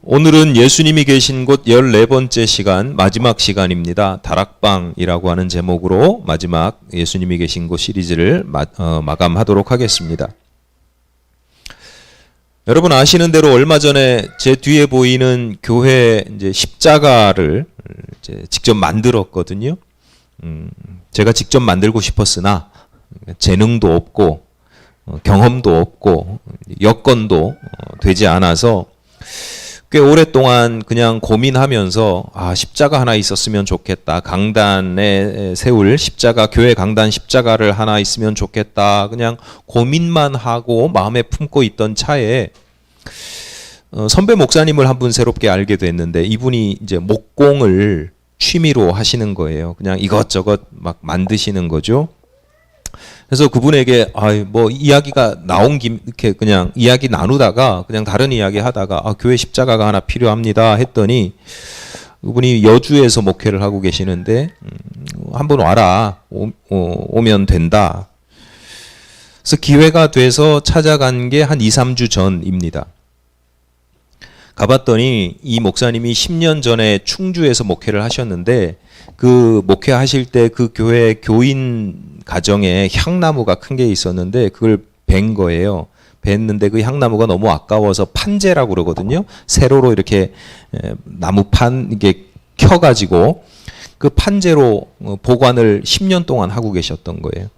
오늘은 예수님이 계신 곳 14번째 시간, 마지막 시간입니다. 다락방이라고 하는 제목으로 마지막 예수님이 계신 곳 시리즈를 마감하도록 하겠습니다. 여러분 아시는 대로 얼마 전에 제 뒤에 보이는 교회 이제 십자가를 이제 직접 만들었거든요. 제가 직접 만들고 싶었으나 재능도 없고 경험도 없고 여건도 되지 않아서 꽤 오랫동안 그냥 고민하면서 십자가 하나 있었으면 좋겠다. 강단에 세울 십자가, 교회 강단 십자가를 하나 있으면 좋겠다. 그냥 고민만 하고 마음에 품고 있던 차에 선배 목사님을 한 분 새롭게 알게 됐는데 이분이 이제 목공을 취미로 하시는 거예요. 그냥 이것저것 막 만드시는 거죠. 그래서 그분에게 뭐 이야기가 나온 김 이렇게 그냥 이야기 나누다가 그냥 다른 이야기 하다가 교회 십자가가 하나 필요합니다 했더니 그분이 여주에서 목회를 하고 계시는데 한번 와라 오면 된다. 그래서 기회가 돼서 찾아간 게 한 2, 3주 전입니다. 가봤더니 이 목사님이 10년 전에 충주에서 목회를 하셨는데 그 목회하실 때 그 교회 교인 가정에 향나무가 큰 게 있었는데 그걸 벤 거예요. 뱄는데 그 향나무가 너무 아까워서 판재라고 그러거든요. 세로로 이렇게 나무판 이게 켜가지고 그 판재로 보관을 10년 동안 하고 계셨던 거예요.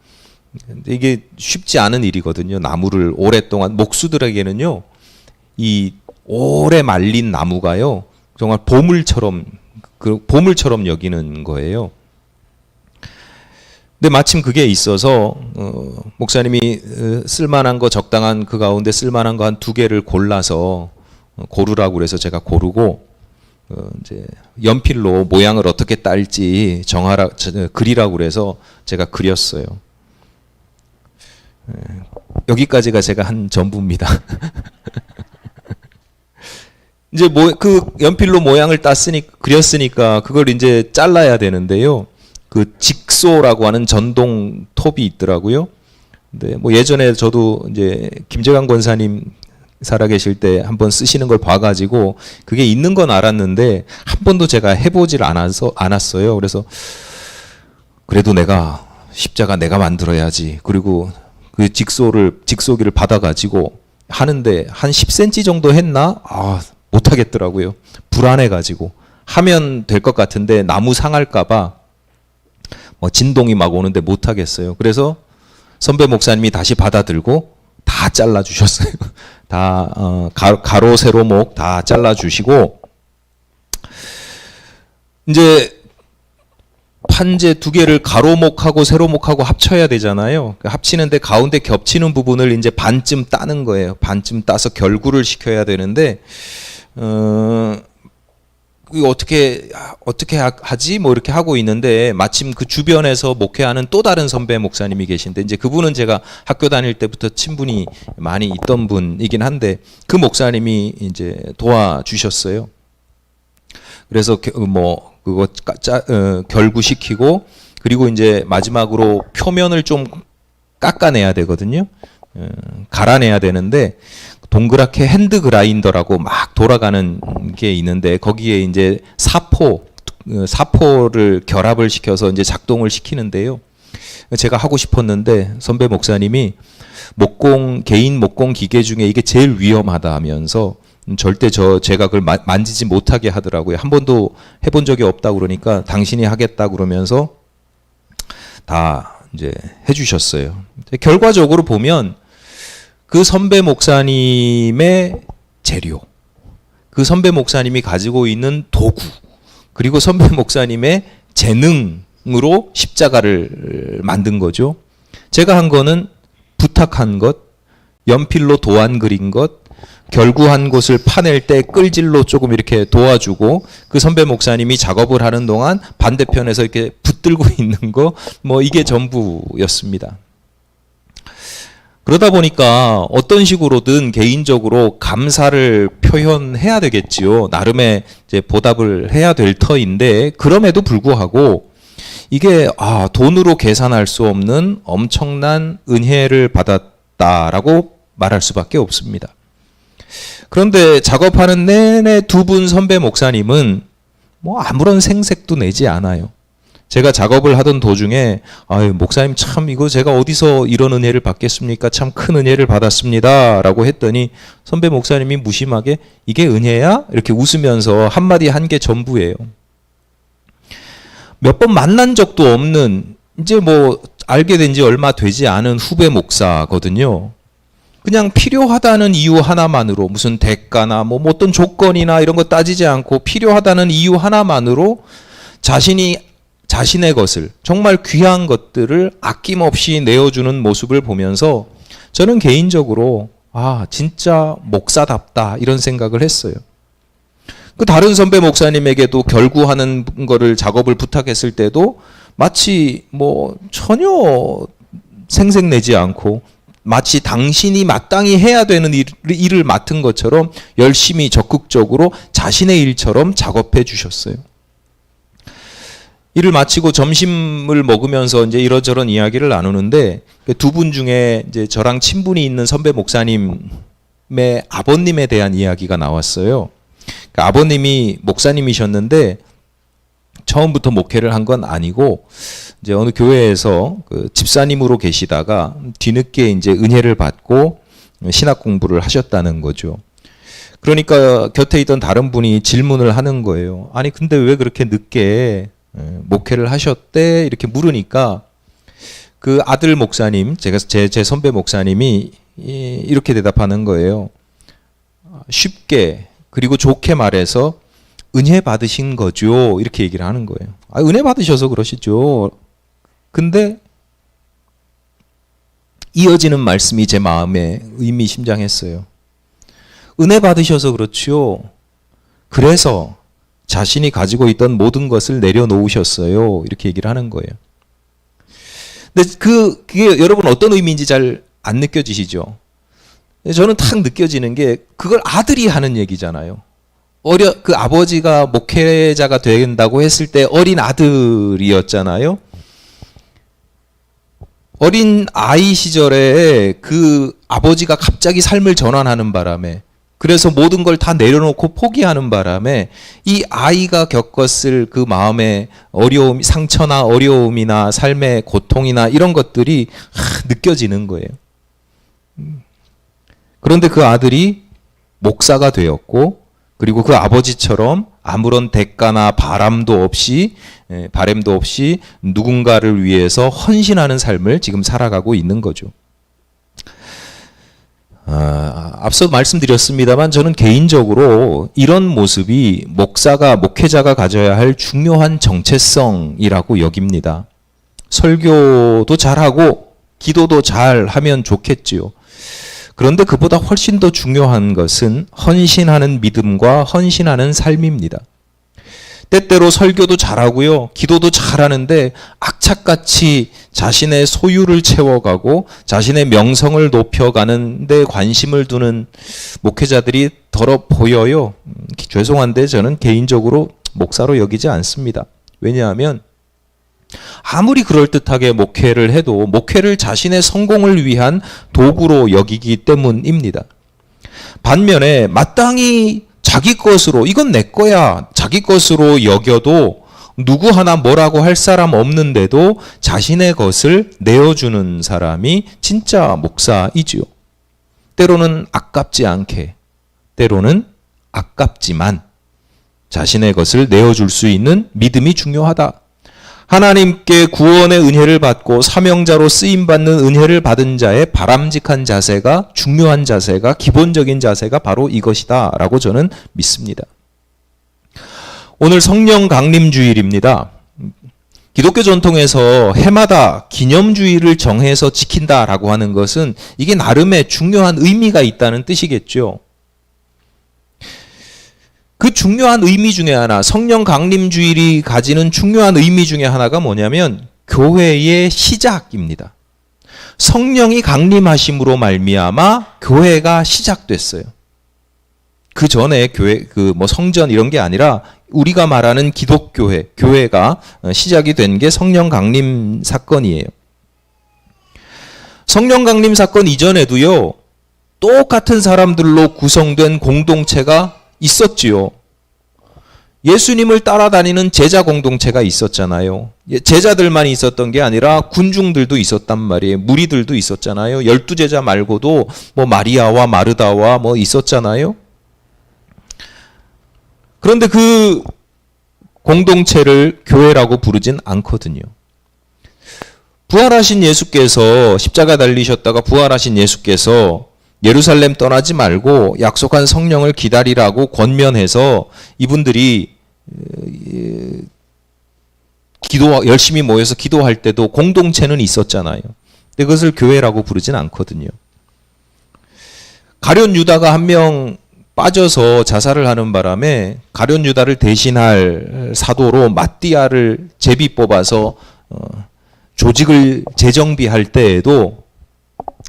근데 이게 쉽지 않은 일이거든요. 나무를 오랫동안 목수들에게는요, 이 오래 말린 나무가요 정말 보물처럼 여기는 거예요. 근데 마침 그게 있어서 목사님이 쓸만한 거 적당한 그 가운데 쓸만한 거 한 2개를 골라서 고르라고 그래서 제가 고르고 이제 연필로 모양을 어떻게 딸지 그리라고 그래서 제가 그렸어요. 여기까지가 제가 한 전부입니다. 이제 그 연필로 모양을 그렸으니까 그걸 이제 잘라야 되는데요. 그 직소라고 하는 전동 톱이 있더라고요. 근데 뭐 예전에 저도 이제 김재관 권사님 살아계실 때 한번 쓰시는 걸 봐가지고 그게 있는 건 알았는데 한 번도 제가 해보질 않았어요. 그래서 그래도 십자가 내가 만들어야지. 그리고 그 직소기를 받아가지고 하는데 한 10cm 정도 했나? 못하겠더라고요. 불안해가지고 하면 될 것 같은데 나무 상할까봐 진동이 막 오는데 못하겠어요. 그래서 선배 목사님이 다시 받아들고 다 잘라주셨어요. 다 가로 세로목 다 잘라주시고 이제 판재 2개를 가로목하고 세로목하고 합쳐야 되잖아요. 합치는데 가운데 겹치는 부분을 이제 반쯤 따는 거예요. 반쯤 따서 결구를 시켜야 되는데 어떻게 하지? 뭐 이렇게 하고 있는데 마침 그 주변에서 목회하는 또 다른 선배 목사님이 계신데 이제 그분은 제가 학교 다닐 때부터 친분이 많이 있던 분이긴 한데 그 목사님이 이제 도와주셨어요. 그래서 그거 결구시키고 그리고 이제 마지막으로 표면을 좀 깎아내야 되거든요. 갈아내야 되는데 동그랗게 핸드 그라인더라고 막 돌아가는 게 있는데 거기에 이제 사포를 결합을 시켜서 이제 작동을 시키는데요. 제가 하고 싶었는데 선배 목사님이 개인 목공 기계 중에 이게 제일 위험하다 하면서 절대 제가 그걸 만지지 못하게 하더라고요. 한 번도 해본 적이 없다고 그러니까 당신이 하겠다 그러면서 다 이제 해주셨어요. 결과적으로 보면 그 선배 목사님의 재료, 그 선배 목사님이 가지고 있는 도구, 그리고 선배 목사님의 재능으로 십자가를 만든 거죠. 제가 한 거는 부탁한 것, 연필로 도안 그린 것, 결구한 곳을 파낼 때 끌질로 조금 이렇게 도와주고 그 선배 목사님이 작업을 하는 동안 반대편에서 이렇게 붙들고 있는 거, 이게 전부였습니다. 그러다 보니까 어떤 식으로든 개인적으로 감사를 표현해야 되겠지요. 나름의 이제 보답을 해야 될 터인데 그럼에도 불구하고 이게 돈으로 계산할 수 없는 엄청난 은혜를 받았다라고 말할 수밖에 없습니다. 그런데 작업하는 내내 두 분 선배 목사님은 뭐 아무런 생색도 내지 않아요. 제가 작업을 하던 도중에 아유 목사님 참 이거 제가 어디서 이런 은혜를 받겠습니까? 참 큰 은혜를 받았습니다 라고 했더니 선배 목사님이 무심하게 이게 은혜야? 이렇게 웃으면서 한마디 한 게 전부예요. 몇 번 만난 적도 없는 이제 뭐 알게 된 지 얼마 되지 않은 후배 목사거든요. 그냥 필요하다는 이유 하나만으로 무슨 대가나 뭐 어떤 조건이나 이런 거 따지지 않고 필요하다는 이유 하나만으로 자신의 것을 정말 귀한 것들을 아낌없이 내어주는 모습을 보면서 저는 개인적으로 아 진짜 목사답다 이런 생각을 했어요. 그 다른 선배 목사님에게도 결구하는 거를 작업을 부탁했을 때도 마치 뭐 전혀 생색내지 않고 마치 당신이 마땅히 해야 되는 일을 맡은 것처럼 열심히 적극적으로 자신의 일처럼 작업해 주셨어요. 일을 마치고 점심을 먹으면서 이제 이런저런 이야기를 나누는데 두 분 중에 이제 저랑 친분이 있는 선배 목사님의 아버님에 대한 이야기가 나왔어요. 그러니까 아버님이 목사님이셨는데 처음부터 목회를 한 건 아니고 이제 어느 교회에서 그 집사님으로 계시다가 뒤늦게 이제 은혜를 받고 신학 공부를 하셨다는 거죠. 그러니까 곁에 있던 다른 분이 질문을 하는 거예요. 아니 근데 왜 그렇게 늦게 목회를 하셨대? 이렇게 물으니까 그 아들 목사님, 제 선배 목사님이 이렇게 대답하는 거예요. 쉽게 그리고 좋게 말해서 은혜 받으신 거죠. 이렇게 얘기를 하는 거예요. 아, 은혜 받으셔서 그러시죠. 근데 이어지는 말씀이 제 마음에 의미심장했어요. 은혜 받으셔서 그렇죠. 그래서 자신이 가지고 있던 모든 것을 내려놓으셨어요. 이렇게 얘기를 하는 거예요. 근데 그게 여러분 어떤 의미인지 잘 안 느껴지시죠? 저는 탁 느껴지는 게 그걸 아들이 하는 얘기잖아요. 그 아버지가 목회자가 된다고 했을 때 어린 아들이었잖아요. 어린 아이 시절에 그 아버지가 갑자기 삶을 전환하는 바람에 그래서 모든 걸 다 내려놓고 포기하는 바람에 이 아이가 겪었을 그 마음의 어려움, 상처나 어려움이나 삶의 고통이나 이런 것들이 느껴지는 거예요. 그런데 그 아들이 목사가 되었고 그리고 그 아버지처럼 아무런 대가나 바람도 없이 누군가를 위해서 헌신하는 삶을 지금 살아가고 있는 거죠. 앞서 말씀드렸습니다만 저는 개인적으로 이런 모습이 목회자가 가져야 할 중요한 정체성이라고 여깁니다. 설교도 잘하고 기도도 잘하면 좋겠지요. 그런데 그보다 훨씬 더 중요한 것은 헌신하는 믿음과 헌신하는 삶입니다. 때때로 설교도 잘하고요. 기도도 잘하는데 악착같이 자신의 소유를 채워가고 자신의 명성을 높여가는 데 관심을 두는 목회자들이 더러 보여요. 죄송한데 저는 개인적으로 목사로 여기지 않습니다. 왜냐하면 아무리 그럴듯하게 목회를 해도 목회를 자신의 성공을 위한 도구로 여기기 때문입니다. 반면에 마땅히 자기 것으로 이건 내 거야 자기 것으로 여겨도 누구 하나 뭐라고 할 사람 없는데도 자신의 것을 내어주는 사람이 진짜 목사이지요. 때로는 아깝지 않게 때로는 아깝지만 자신의 것을 내어줄 수 있는 믿음이 중요하다. 하나님께 구원의 은혜를 받고 사명자로 쓰임받는 은혜를 받은 자의 바람직한 자세가 중요한 자세가 기본적인 자세가 바로 이것이다 라고 저는 믿습니다. 오늘 성령 강림 주일입니다. 기독교 전통에서 해마다 기념주일을 정해서 지킨다라고 하는 것은 이게 나름의 중요한 의미가 있다는 뜻이겠죠. 그 중요한 의미 중에 하나, 성령 강림 주일이 가지는 중요한 의미 중에 하나가 뭐냐면 교회의 시작입니다. 성령이 강림하심으로 말미암아 교회가 시작됐어요. 그 전에 교회 성전 이런 게 아니라 우리가 말하는 기독교회, 교회가 시작이 된 게 성령 강림 사건이에요. 성령 강림 사건 이전에도요. 똑같은 사람들로 구성된 공동체가 있었지요. 예수님을 따라다니는 제자 공동체가 있었잖아요. 제자들만 있었던 게 아니라 군중들도 있었단 말이에요. 무리들도 있었잖아요. 12제자 말고도 뭐 마리아와 마르다와 뭐 있었잖아요. 그런데 그 공동체를 교회라고 부르진 않거든요. 부활하신 예수께서 십자가 달리셨다가 부활하신 예수께서 예루살렘 떠나지 말고 약속한 성령을 기다리라고 권면해서 이분들이 열심히 모여서 기도할 때도 공동체는 있었잖아요. 근데 그것을 교회라고 부르진 않거든요. 가룟 유다가 한 명 빠져서 자살을 하는 바람에 가룟 유다를 대신할 사도로 마띠아를 제비 뽑아서 조직을 재정비할 때에도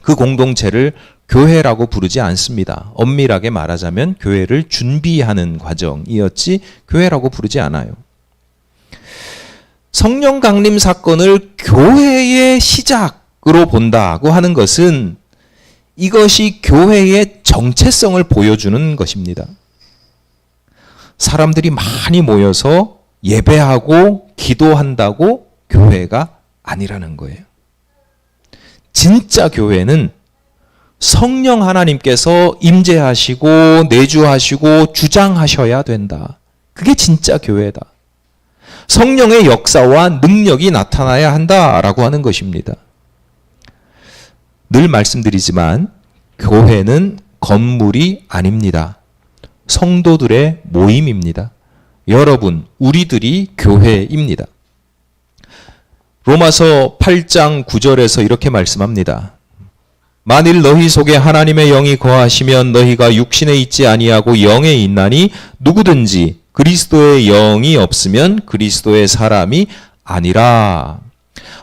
그 공동체를 교회라고 부르지 않습니다. 엄밀하게 말하자면 교회를 준비하는 과정이었지 교회라고 부르지 않아요. 성령 강림 사건을 교회의 시작으로 본다고 하는 것은 이것이 교회의 정체성을 보여주는 것입니다. 사람들이 많이 모여서 예배하고 기도한다고 교회가 아니라는 거예요. 진짜 교회는 성령 하나님께서 임재하시고 내주하시고 주장하셔야 된다. 그게 진짜 교회다. 성령의 역사와 능력이 나타나야 한다라고 하는 것입니다. 늘 말씀드리지만 교회는 건물이 아닙니다. 성도들의 모임입니다. 여러분, 우리들이 교회입니다. 로마서 8장 9절에서 이렇게 말씀합니다. 만일 너희 속에 하나님의 영이 거하시면 너희가 육신에 있지 아니하고 영에 있나니 누구든지 그리스도의 영이 없으면 그리스도의 사람이 아니라.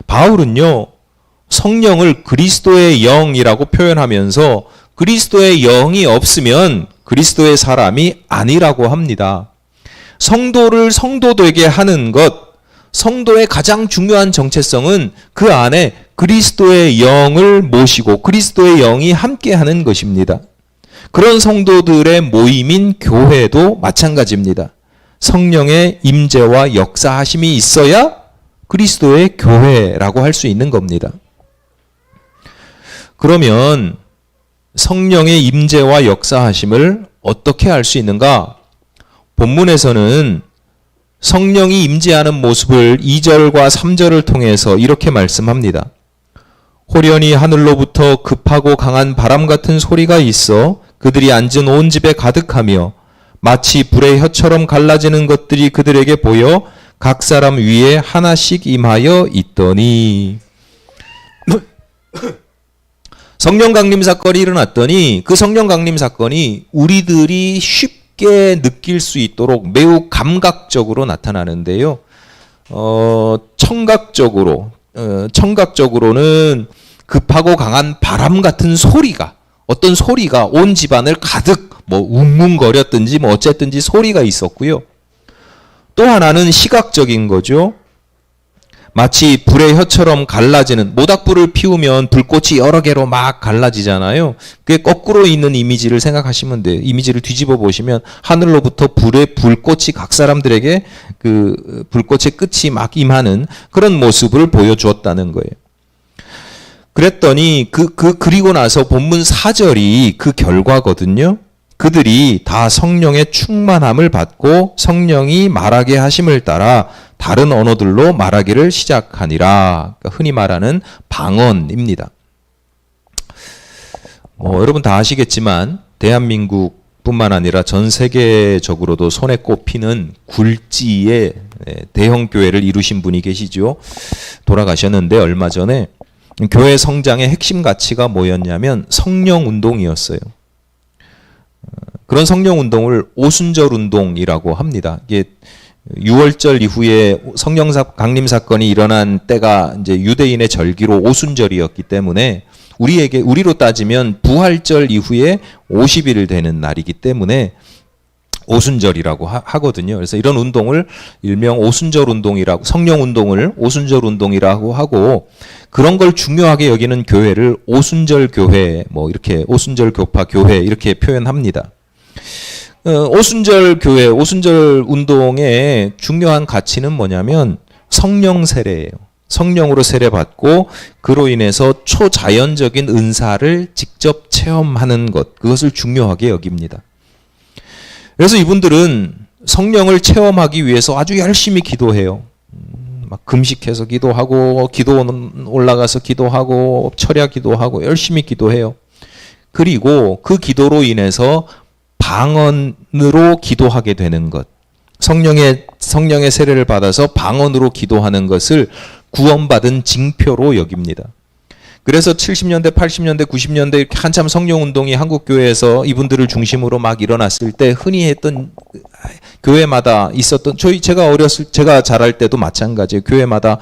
바울은요, 성령을 그리스도의 영이라고 표현하면서 그리스도의 영이 없으면 그리스도의 사람이 아니라고 합니다. 성도를 성도되게 하는 것, 성도의 가장 중요한 정체성은 그 안에 그리스도의 영을 모시고 그리스도의 영이 함께하는 것입니다. 그런 성도들의 모임인 교회도 마찬가지입니다. 성령의 임재와 역사하심이 있어야 그리스도의 교회라고 할 수 있는 겁니다. 그러면 성령의 임재와 역사하심을 어떻게 알 수 있는가? 본문에서는 성령이 임재하는 모습을 2절과 3절을 통해서 이렇게 말씀합니다. 호련히 하늘로부터 급하고 강한 바람 같은 소리가 있어 그들이 앉은 온 집에 가득하며 마치 불의 혀처럼 갈라지는 것들이 그들에게 보여 각 사람 위에 하나씩 임하여 있더니. 성령 강림 사건이 일어났더니 그 성령 강림 사건이 우리들이 쉽게 느낄 수 있도록 매우 감각적으로 나타나는데요. 청각적으로는 급하고 강한 바람 같은 소리가, 어떤 소리가 온 집안을 가득 뭐 웅웅거렸든지 뭐 어쨌든지 소리가 있었고요. 또 하나는 시각적인 거죠. 마치 불의 혀처럼 갈라지는, 모닥불을 피우면 불꽃이 여러 개로 막 갈라지잖아요. 그게 거꾸로 있는 이미지를 생각하시면 돼요. 이미지를 뒤집어 보시면 하늘로부터 불꽃이 각 사람들에게 그 불꽃의 끝이 막 임하는 그런 모습을 보여주었다는 거예요. 그랬더니 그리고 나서 본문 4절이 그 결과거든요. 그들이 다 성령의 충만함을 받고 성령이 말하게 하심을 따라 다른 언어들로 말하기를 시작하니라. 그러니까 흔히 말하는 방언입니다. 여러분 다 아시겠지만 대한민국뿐만 아니라 전 세계적으로도 손에 꼽히는 굴지의 대형 교회를 이루신 분이 계시죠. 돌아가셨는데 얼마 전에 교회 성장의 핵심 가치가 뭐였냐면 성령 운동이었어요. 그런 성령 운동을 오순절 운동이라고 합니다. 이게 6월절 이후에 성령 강림 사건이 일어난 때가 이제 유대인의 절기로 오순절이었기 때문에 우리로 따지면 부활절 이후에 50일 되는 날이기 때문에 오순절이라고 하거든요. 그래서 이런 운동을 일명 오순절 운동이라고, 성령 운동을 오순절 운동이라고 하고, 그런 걸 중요하게 여기는 교회를 오순절 교회, 뭐 이렇게 오순절 교파 교회 이렇게 표현합니다. 오순절 교회, 오순절 운동의 중요한 가치는 뭐냐면 성령 세례예요. 성령으로 세례받고 그로 인해서 초자연적인 은사를 직접 체험하는 것, 그것을 중요하게 여깁니다. 그래서 이분들은 성령을 체험하기 위해서 아주 열심히 기도해요. 막 금식해서 기도하고, 기도 올라가서 기도하고, 철야 기도하고, 열심히 기도해요. 그리고 그 기도로 인해서 방언으로 기도하게 되는 것, 성령의 세례를 받아서 방언으로 기도하는 것을 구원받은 징표로 여깁니다. 그래서 70년대, 80년대, 90년대 이렇게 한참 성령운동이 한국교회에서 이분들을 중심으로 막 일어났을 때 흔히 했던, 교회마다 있었던, 제가 자랄 때도 마찬가지예요. 교회마다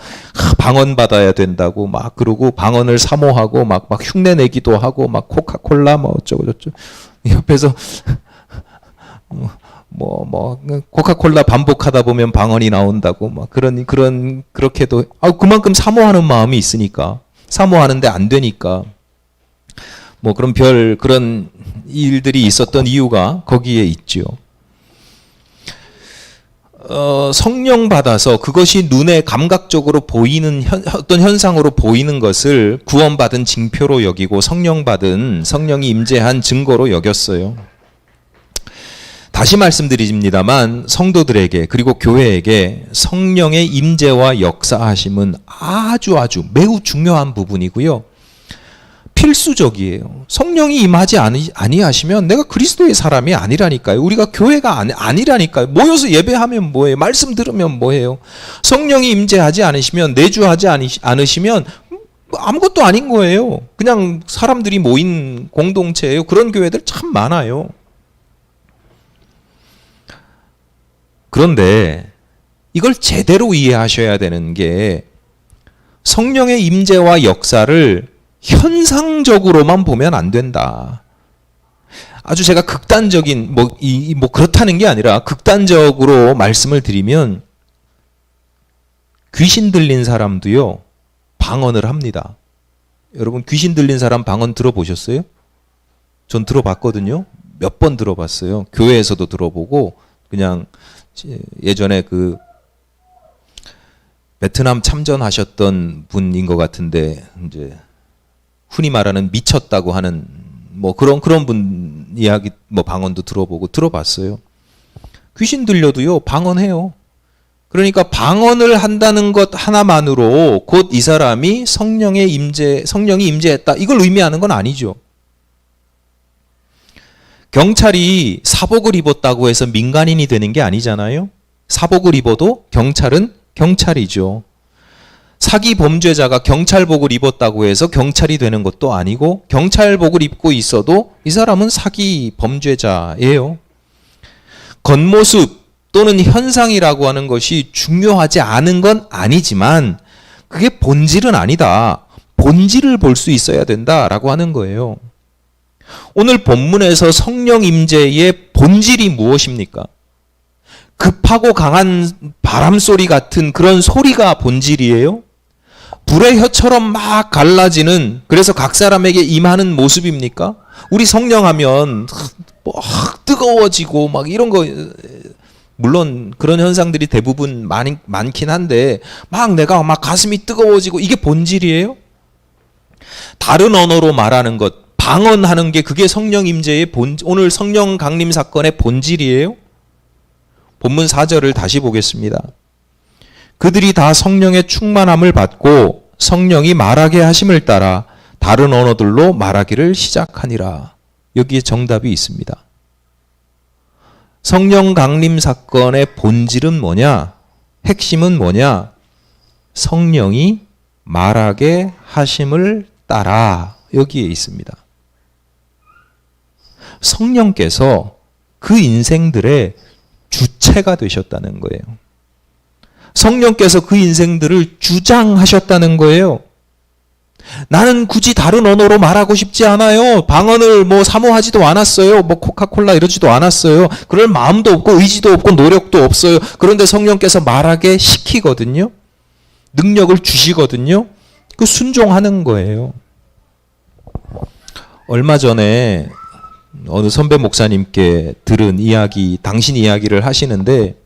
방언 받아야 된다고 막 그러고, 방언을 사모하고 막 흉내 내기도 하고, 막 코카콜라 뭐 어쩌고저쩌고 옆에서 코카콜라 반복하다 보면 방언이 나온다고 막 그렇게도, 그만큼 사모하는 마음이 있으니까, 사모하는데 안 되니까, 뭐 그런 일들이 있었던 이유가 거기에 있죠. 성령 받아서 그것이 눈에 감각적으로 보이는 어떤 현상으로 보이는 것을 구원받은 징표로 여기고, 성령이 임재한 증거로 여겼어요. 다시 말씀드립니다만 성도들에게, 그리고 교회에게 성령의 임재와 역사하심은 아주 매우 중요한 부분이고요. 필수적이에요. 성령이 임하지 아니하시면 내가 그리스도의 사람이 아니라니까요. 우리가 교회가 아니라니까요. 모여서 예배하면 뭐해요? 말씀 들으면 뭐해요? 성령이 임재하지 않으시면, 내주하지 않으시면 아무것도 아닌 거예요. 그냥 사람들이 모인 공동체예요. 그런 교회들 참 많아요. 그런데 이걸 제대로 이해하셔야 되는 게, 성령의 임재와 역사를 현상적으로만 보면 안 된다. 아주 제가 극단적인, 그렇다는 게 아니라 극단적으로 말씀을 드리면, 귀신 들린 사람도요, 방언을 합니다. 여러분, 귀신 들린 사람 방언 들어보셨어요? 전 들어봤거든요. 몇 번 들어봤어요. 교회에서도 들어보고, 그냥 예전에 그 베트남 참전하셨던 분인 것 같은데, 이제 흔히 말하는 미쳤다고 하는 뭐 그런 분 이야기, 뭐 방언도 들어보고 들어봤어요. 귀신 들려도요 방언해요. 그러니까 방언을 한다는 것 하나만으로 곧 이 사람이 성령이 임재했다, 이걸 의미하는 건 아니죠. 경찰이 사복을 입었다고 해서 민간인이 되는 게 아니잖아요. 사복을 입어도 경찰은 경찰이죠. 사기 범죄자가 경찰복을 입었다고 해서 경찰이 되는 것도 아니고, 경찰복을 입고 있어도 이 사람은 사기 범죄자예요. 겉모습 또는 현상이라고 하는 것이 중요하지 않은 건 아니지만 그게 본질은 아니다. 본질을 볼 수 있어야 된다라고 하는 거예요. 오늘 본문에서 성령 임재의 본질이 무엇입니까? 급하고 강한 바람 소리 같은 그런 소리가 본질이에요? 불의 혀처럼 막 갈라지는, 그래서 각 사람에게 임하는 모습입니까? 우리 성령하면 막 뜨거워지고 막 이런 거, 물론 그런 현상들이 대부분 많긴 한데, 막 내가 막 가슴이 뜨거워지고, 이게 본질이에요? 다른 언어로 말하는 것, 방언하는 게, 그게 성령 임재의 오늘 성령 강림 사건의 본질이에요? 본문 4절을 다시 보겠습니다. 그들이 다 성령의 충만함을 받고 성령이 말하게 하심을 따라 다른 언어들로 말하기를 시작하니라. 여기에 정답이 있습니다. 성령 강림 사건의 본질은 뭐냐? 핵심은 뭐냐? 성령이 말하게 하심을 따라, 여기에 있습니다. 성령께서 그 인생들의 주체가 되셨다는 거예요. 성령께서 그 인생들을 주장하셨다는 거예요. 나는 굳이 다른 언어로 말하고 싶지 않아요. 방언을 뭐 사모하지도 않았어요. 뭐 코카콜라 이러지도 않았어요. 그럴 마음도 없고 의지도 없고 노력도 없어요. 그런데 성령께서 말하게 시키거든요. 능력을 주시거든요. 그 순종하는 거예요. 얼마 전에 어느 선배 목사님께 들은 이야기, 당신 이야기를 하시는데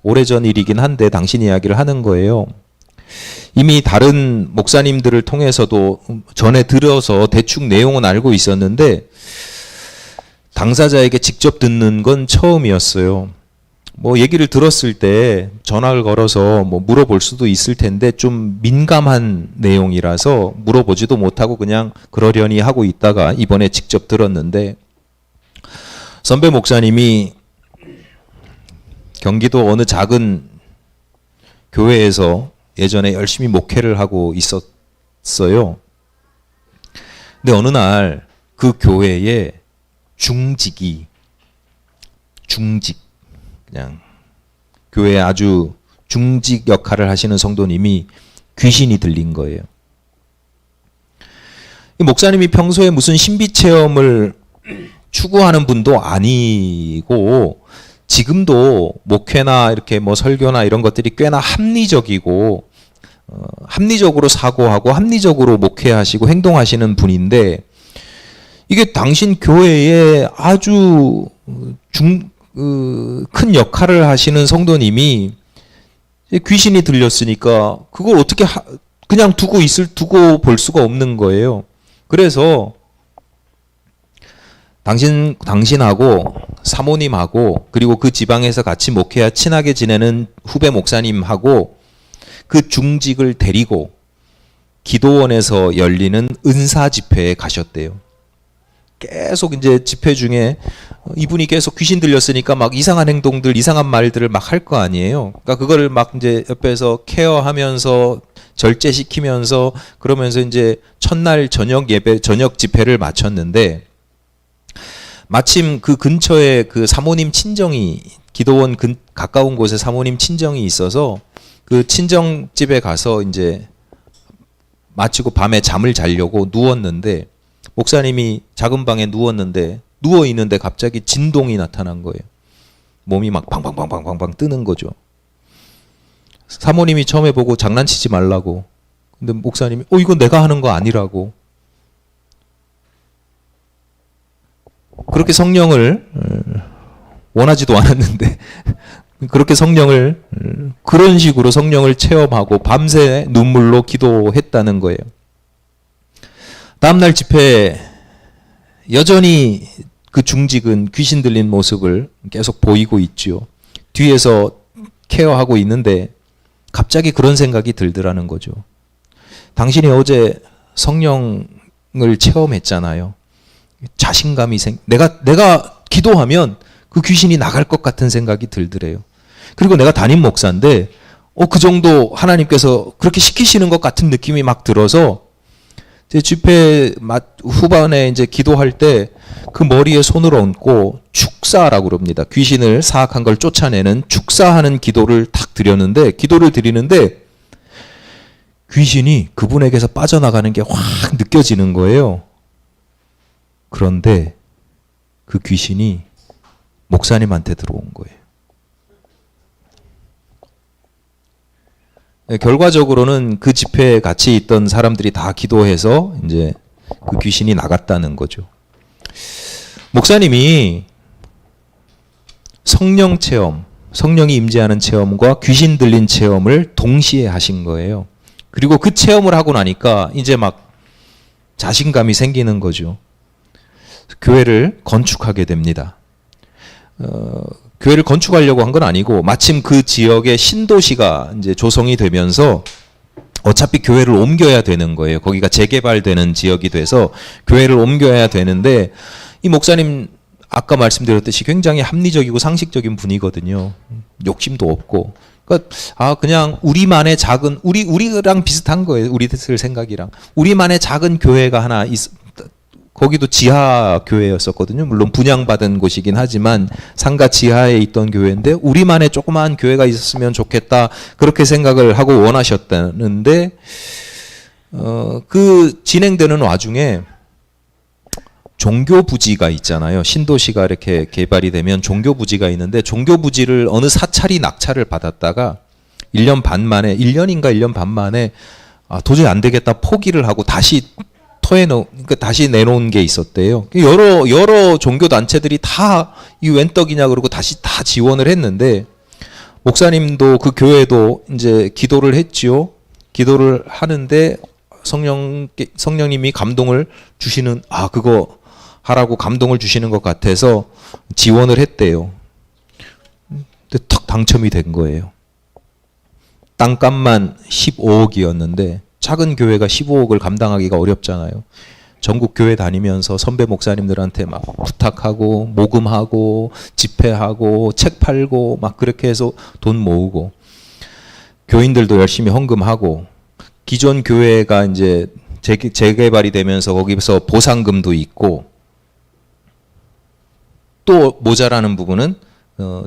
오래전 일이긴 한데 당신 이야기를 하는 거예요. 이미 다른 목사님들을 통해서도 전에 들어서 대충 내용은 알고 있었는데 당사자에게 직접 듣는 건 처음이었어요. 뭐 얘기를 들었을 때 전화를 걸어서 뭐 물어볼 수도 있을 텐데 좀 민감한 내용이라서 물어보지도 못하고 그냥 그러려니 하고 있다가 이번에 직접 들었는데 선배 목사님이 경기도 어느 작은 교회에서 예전에 열심히 목회를 하고 있었어요. 근데 어느 날 그 교회에 중직 그냥 교회에 아주 중직 역할을 하시는 성도님이 귀신이 들린 거예요. 이 목사님이 평소에 무슨 신비 체험을 추구하는 분도 아니고 지금도 목회나 이렇게 뭐 설교나 이런 것들이 꽤나 합리적이고 합리적으로 사고하고 합리적으로 목회하시고 행동하시는 분인데 이게 당신 교회에 아주 큰 역할을 하시는 성도님이 귀신이 들렸으니까 그걸 어떻게 그냥 두고 볼 수가 없는 거예요. 그래서 당신하고 사모님하고 그리고 그 지방에서 같이 목회와 친하게 지내는 후배 목사님하고 그 중직을 데리고 기도원에서 열리는 은사 집회에 가셨대요. 계속 이제 집회 중에 이분이 계속 귀신 들렸으니까 막 이상한 행동들, 이상한 말들을 막 할 거 아니에요. 그러니까 그거를 막 이제 옆에서 케어하면서 절제시키면서 그러면서 이제 첫날 저녁 예배, 저녁 집회를 마쳤는데 마침 그 근처에 그 사모님 친정이 기도원 가까운 곳에 사모님 친정이 있어서 그 친정집에 가서 이제 마치고 밤에 잠을 자려고 누웠는데 목사님이 작은 방에 누웠는데 누워 있는데 갑자기 진동이 나타난 거예요. 몸이 막 방방방방방방 뜨는 거죠. 사모님이 처음에 보고 장난치지 말라고. 근데 목사님이 이건 내가 하는 거 아니라고. 그렇게 성령을 원하지도 않았는데 그렇게 성령을 그런 식으로 성령을 체험하고 밤새 눈물로 기도했다는 거예요. 다음날 집회에 여전히 그 중직은 귀신 들린 모습을 계속 보이고 있죠. 뒤에서 케어하고 있는데 갑자기 그런 생각이 들더라는 거죠. 당신이 어제 성령을 체험했잖아요. 자신감이 내가 기도하면 그 귀신이 나갈 것 같은 생각이 들더래요. 그리고 내가 담임 목사인데 그 정도 하나님께서 그렇게 시키시는 것 같은 느낌이 막 들어서 제 집회 후반에 이제 기도할 때 그 머리에 손을 얹고 축사라고 그럽니다. 귀신을 사악한 걸 쫓아내는 축사하는 기도를 탁 드렸는데 기도를 드리는데 귀신이 그분에게서 빠져나가는 게 확 느껴지는 거예요. 그런데 그 귀신이 목사님한테 들어온 거예요. 네, 결과적으로는 그 집회에 같이 있던 사람들이 다 기도해서 이제 그 귀신이 나갔다는 거죠. 목사님이 성령 체험, 성령이 임재하는 체험과 귀신 들린 체험을 동시에 하신 거예요. 그리고 그 체험을 하고 나니까 이제 막 자신감이 생기는 거죠. 교회를 건축하게 됩니다. 교회를 건축하려고 한 건 아니고 마침 그 지역에 신도시가 이제 조성이 되면서 어차피 교회를 옮겨야 되는 거예요. 거기가 재개발되는 지역이 돼서 교회를 옮겨야 되는데 이 목사님 아까 말씀드렸듯이 굉장히 합리적이고 상식적인 분이거든요. 욕심도 없고. 그러니까 그냥 우리만의 작은 우리랑 비슷한 거예요. 우리들 생각이랑 우리만의 작은 교회가 하나 거기도 지하 교회였었거든요. 물론 분양받은 곳이긴 하지만 상가 지하에 있던 교회인데 우리만의 조그마한 교회가 있었으면 좋겠다. 그렇게 생각을 하고 원하셨다는데 그 진행되는 와중에 종교 부지가 있잖아요. 신도시가 이렇게 개발이 되면 종교 부지가 있는데 종교 부지를 어느 사찰이 낙찰을 받았다가 1년 반 만에 1년인가 1년 반 만에 도저히 안 되겠다 포기를 하고 다시 그러니까 다시 내놓은 게 있었대요. 여러 종교 단체들이 다 이 웬 떡이냐 그러고 다시 다 지원을 했는데 목사님도 그 교회도 이제 기도를 했지요. 기도를 하는데 성령님이 감동을 주시는 그거 하라고 감동을 주시는 것 같아서 지원을 했대요. 근데 탁 당첨이 된 거예요. 땅값만 15억이었는데 작은 교회가 15억을 감당하기가 어렵잖아요. 전국 교회 다니면서 선배 목사님들한테 막 부탁하고 모금하고 집회하고 책 팔고 막 그렇게 해서 돈 모으고 교인들도 열심히 헌금하고 기존 교회가 이제 재개발이 되면서 거기서 보상금도 있고 또 모자라는 부분은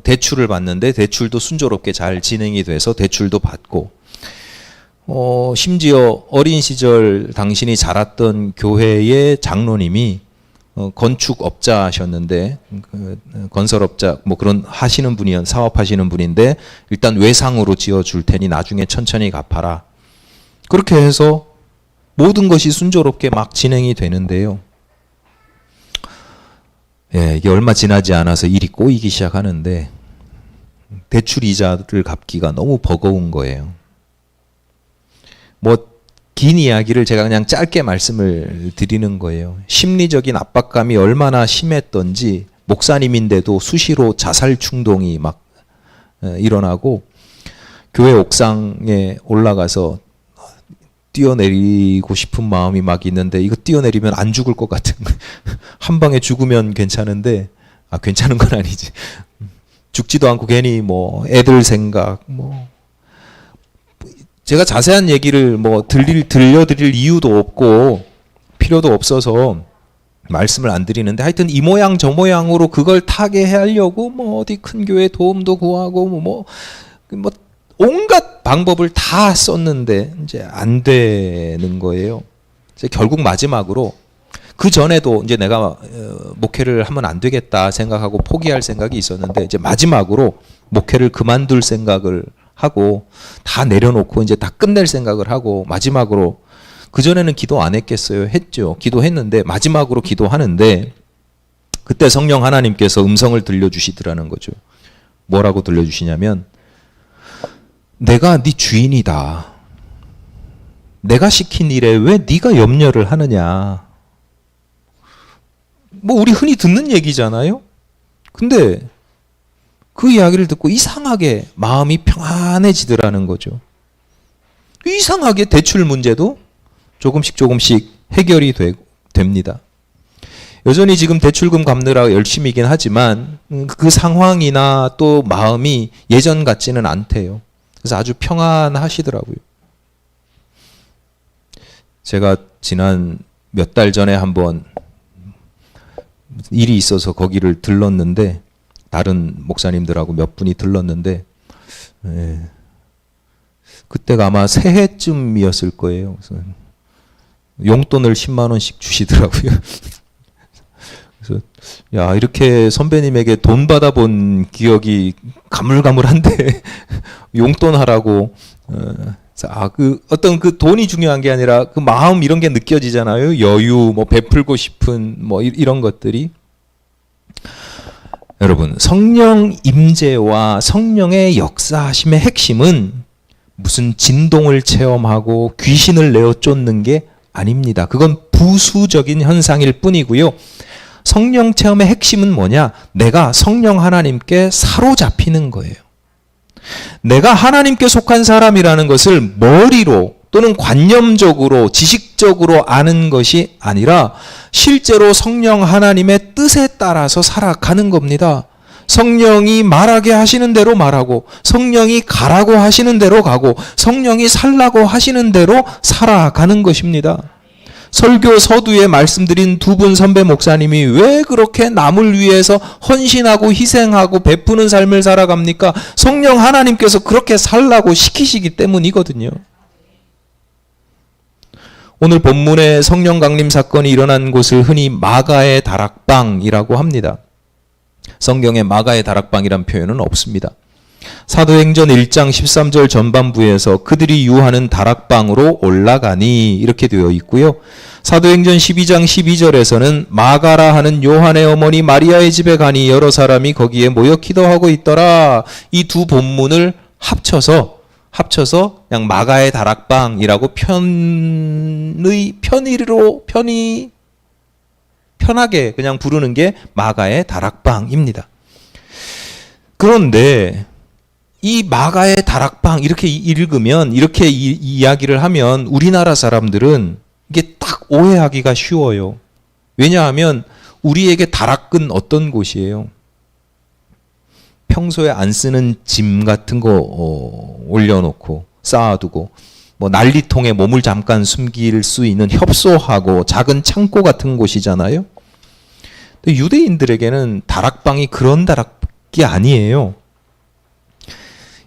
대출을 받는데 대출도 순조롭게 잘 진행이 돼서 대출도 받고 심지어 어린 시절 당신이 자랐던 교회의 장로님이 건축업자셨는데 건설업자 뭐 그런 하시는 분이 사업하시는 분인데 일단 외상으로 지어줄 테니 나중에 천천히 갚아라. 그렇게 해서 모든 것이 순조롭게 막 진행이 되는데요. 이게 얼마 지나지 않아서 일이 꼬이기 시작하는데 대출 이자를 갚기가 너무 버거운 거예요. 긴 이야기를 제가 그냥 짧게 말씀을 드리는 거예요. 심리적인 압박감이 얼마나 심했던지 목사님인데도 수시로 자살 충동이 막 일어나고 교회 옥상에 올라가서 뛰어내리고 싶은 마음이 막 있는데 이거 뛰어내리면 안 죽을 것 같은 한 방에 죽으면 괜찮은데 괜찮은 건 아니지. 죽지도 않고 괜히 애들 생각 제가 자세한 얘기를 들려드릴 이유도 없고 필요도 없어서 말씀을 안 드리는데 하여튼 이 모양 저 모양으로 그걸 타게 하려고 어디 큰 교회 도움도 구하고 온갖 방법을 다 썼는데 이제 안 되는 거예요. 이제 결국 마지막으로 그 전에도 이제 내가 목회를 하면 안 되겠다 생각하고 포기할 생각이 있었는데 이제 마지막으로 목회를 그만둘 생각을 하고 다 내려놓고 이제 다 끝낼 생각을 하고 마지막으로 그전에는 기도 안 했겠어요? 했죠. 기도했는데 마지막으로 기도하는데 그때 성령 하나님께서 음성을 들려주시더라는 거죠. 뭐라고 들려주시냐면 내가 네 주인이다. 내가 시킨 일에 왜 네가 염려를 하느냐. 우리 흔히 듣는 얘기잖아요. 근데 그 이야기를 듣고 이상하게 마음이 평안해지더라는 거죠. 이상하게 대출 문제도 조금씩 해결이 됩니다. 여전히 지금 대출금 갚느라 열심이긴 하지만 그 상황이나 또 마음이 예전 같지는 않대요. 그래서 아주 평안하시더라고요. 제가 지난 몇 달 전에 한번 일이 있어서 거기를 들렀는데 다른 목사님들하고 몇 분이 들렀는데 그때가 아마 새해쯤이었을 거예요. 그래서 용돈을 10만 원씩 주시더라고요. 그래서 이렇게 선배님에게 돈 받아본 기억이 가물가물한데 용돈 하라고 그 어떤 그 돈이 중요한 게 아니라 그 마음 이런 게 느껴지잖아요. 여유, 베풀고 싶은 이런 것들이. 여러분, 성령 임재와 성령의 역사하심의 핵심은 무슨 진동을 체험하고 귀신을 내어 쫓는 게 아닙니다. 그건 부수적인 현상일 뿐이고요. 성령 체험의 핵심은 뭐냐? 내가 성령 하나님께 사로잡히는 거예요. 내가 하나님께 속한 사람이라는 것을 머리로 또는 관념적으로 지식적으로 아는 것이 아니라 실제로 성령 하나님의 뜻에 따라서 살아가는 겁니다. 성령이 말하게 하시는 대로 말하고 성령이 가라고 하시는 대로 가고 성령이 살라고 하시는 대로 살아가는 것입니다. 설교 서두에 말씀드린 두 분 선배 목사님이 왜 그렇게 남을 위해서 헌신하고 희생하고 베푸는 삶을 살아갑니까? 성령 하나님께서 그렇게 살라고 시키시기 때문이거든요. 오늘 본문의 성령 강림 사건이 일어난 곳을 흔히 마가의 다락방이라고 합니다. 성경에 마가의 다락방이란 표현은 없습니다. 사도행전 1장 13절 전반부에서 그들이 유하는 다락방으로 올라가니 이렇게 되어 있고요. 사도행전 12장 12절에서는 마가라 하는 요한의 어머니 마리아의 집에 가니 여러 사람이 거기에 모여 기도하고 있더라. 이 두 본문을 합쳐서 그냥 마가의 다락방이라고 편하게 그냥 부르는 게 마가의 다락방입니다. 그런데 이 마가의 다락방 이렇게 읽으면, 이렇게 이야기를 하면 우리나라 사람들은 이게 딱 오해하기가 쉬워요. 왜냐하면 우리에게 다락은 어떤 곳이에요? 평소에 안 쓰는 짐 같은 거 올려놓고 쌓아두고, 뭐 난리통에 몸을 잠깐 숨길 수 있는 협소하고 작은 창고 같은 곳이잖아요. 근데 유대인들에게는 다락방이 그런 다락이 아니에요.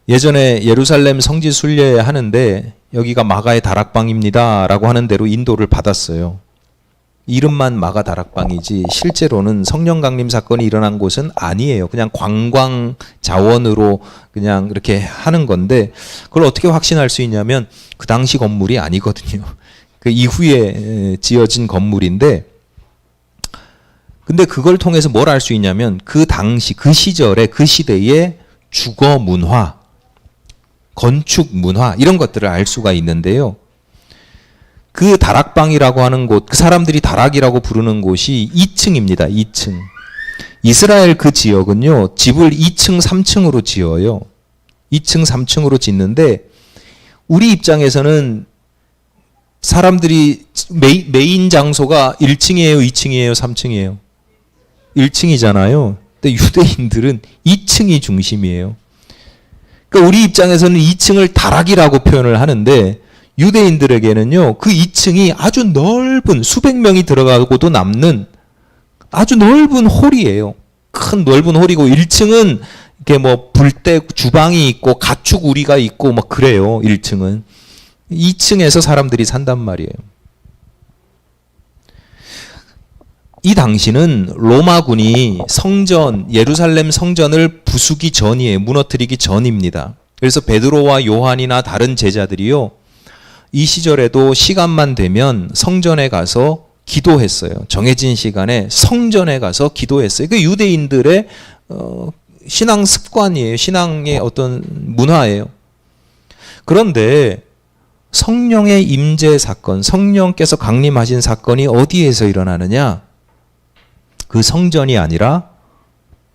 예전에 예루살렘 성지 순례 하는데 여기가 마가의 다락방입니다 라고 하는 대로 인도를 받았어요. 이름만 마가 다락방이지 실제로는 성령 강림 사건이 일어난 곳은 아니에요. 그냥 관광 자원으로 그냥 이렇게 하는 건데, 그걸 어떻게 확신할 수 있냐면 그 당시 건물이 아니거든요. 그 이후에 지어진 건물인데, 근데 그걸 통해서 뭘 알 수 있냐면 그 당시, 그 시절에, 그 시대의 주거 문화, 건축 문화 이런 것들을 알 수가 있는데요. 그 다락방이라고 하는 곳, 그 사람들이 다락이라고 부르는 곳이 2층입니다. 2층. 이스라엘 그 지역은요, 집을 2층, 3층으로 지어요. 2층, 3층으로 짓는데 우리 입장에서는 사람들이 메인 장소가 1층이에요, 2층이에요, 3층이에요? 1층이잖아요. 근데 유대인들은 2층이 중심이에요. 그러니까 우리 입장에서는 2층을 다락이라고 표현을 하는데 유대인들에게는요, 그 2층이 아주 넓은, 수백 명이 들어가고도 남는 아주 넓은 홀이에요. 큰 넓은 홀이고 1층은 이렇게 뭐 불때 주방이 있고 가축 우리가 있고 막 그래요. 1층은. 2층에서 사람들이 산단 말이에요. 이 당시는 로마군이 성전, 예루살렘 성전을 부수기 전이에요. 무너뜨리기 전입니다. 그래서 베드로와 요한이나 다른 제자들이요, 이 시절에도 시간만 되면 성전에 가서 기도했어요. 정해진 시간에 성전에 가서 기도했어요. 그 유대인들의 신앙 습관이에요. 신앙의 어떤 문화예요. 그런데 성령의 임재 사건, 성령께서 강림하신 사건이 어디에서 일어나느냐? 그 성전이 아니라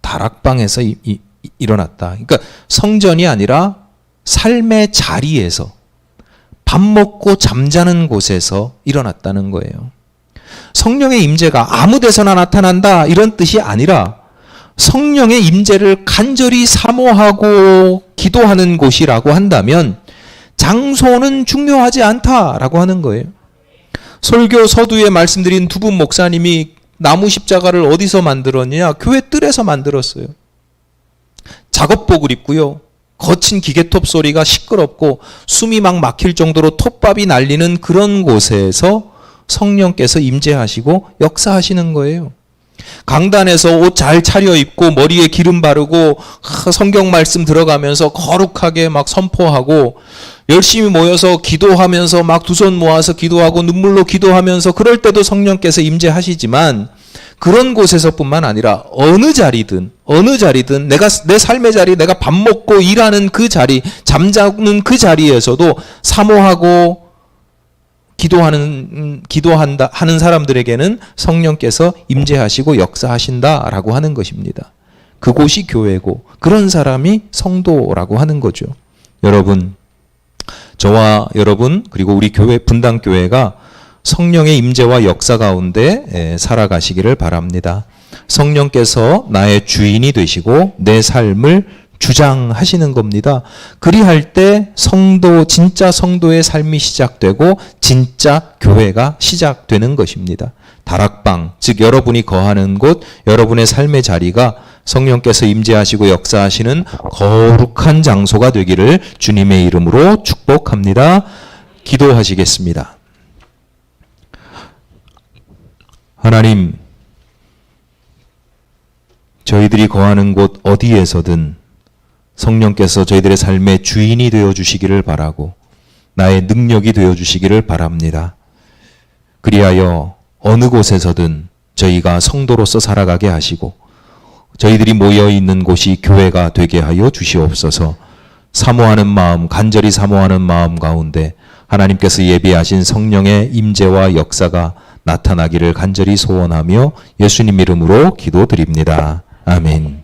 다락방에서 일어났다. 그러니까 성전이 아니라 삶의 자리에서, 밥 먹고 잠자는 곳에서 일어났다는 거예요. 성령의 임재가 아무 데서나 나타난다 이런 뜻이 아니라 성령의 임재를 간절히 사모하고 기도하는 곳이라고 한다면 장소는 중요하지 않다라고 하는 거예요. 설교 서두에 말씀드린 두 분 목사님이 나무 십자가를 어디서 만들었느냐? 교회 뜰에서 만들었어요. 작업복을 입고요. 거친 기계톱 소리가 시끄럽고 숨이 막 막힐 정도로 톱밥이 날리는 그런 곳에서 성령께서 임재하시고 역사하시는 거예요. 강단에서 옷 잘 차려입고 머리에 기름 바르고 성경 말씀 들어가면서 거룩하게 막 선포하고 열심히 모여서 기도하면서 막 두 손 모아서 기도하고 눈물로 기도하면서 그럴 때도 성령께서 임재하시지만 그런 곳에서뿐만 아니라 어느 자리든 내가 내 삶의 자리, 내가 밥 먹고 일하는 그 자리, 잠자는 그 자리에서도 사모하고 기도한다 하는 사람들에게는 성령께서 임재하시고 역사하신다라고 하는 것입니다. 그곳이 교회고 그런 사람이 성도라고 하는 거죠. 여러분, 저와 여러분 그리고 우리 교회 분당교회가 성령의 임재와 역사 가운데 살아가시기를 바랍니다. 성령께서 나의 주인이 되시고 내 삶을 주장하시는 겁니다. 그리할 때 진짜 성도의 삶이 시작되고 진짜 교회가 시작되는 것입니다. 다락방, 즉 여러분이 거하는 곳, 여러분의 삶의 자리가 성령께서 임재하시고 역사하시는 거룩한 장소가 되기를 주님의 이름으로 축복합니다. 기도하시겠습니다. 하나님, 저희들이 거하는 곳 어디에서든 성령께서 저희들의 삶의 주인이 되어 주시기를 바라고 나의 능력이 되어 주시기를 바랍니다. 그리하여 어느 곳에서든 저희가 성도로서 살아가게 하시고 저희들이 모여 있는 곳이 교회가 되게 하여 주시옵소서. 사모하는 마음, 간절히 사모하는 마음 가운데 하나님께서 예비하신 성령의 임재와 역사가 나타나기를 간절히 소원하며 예수님 이름으로 기도드립니다. 아멘.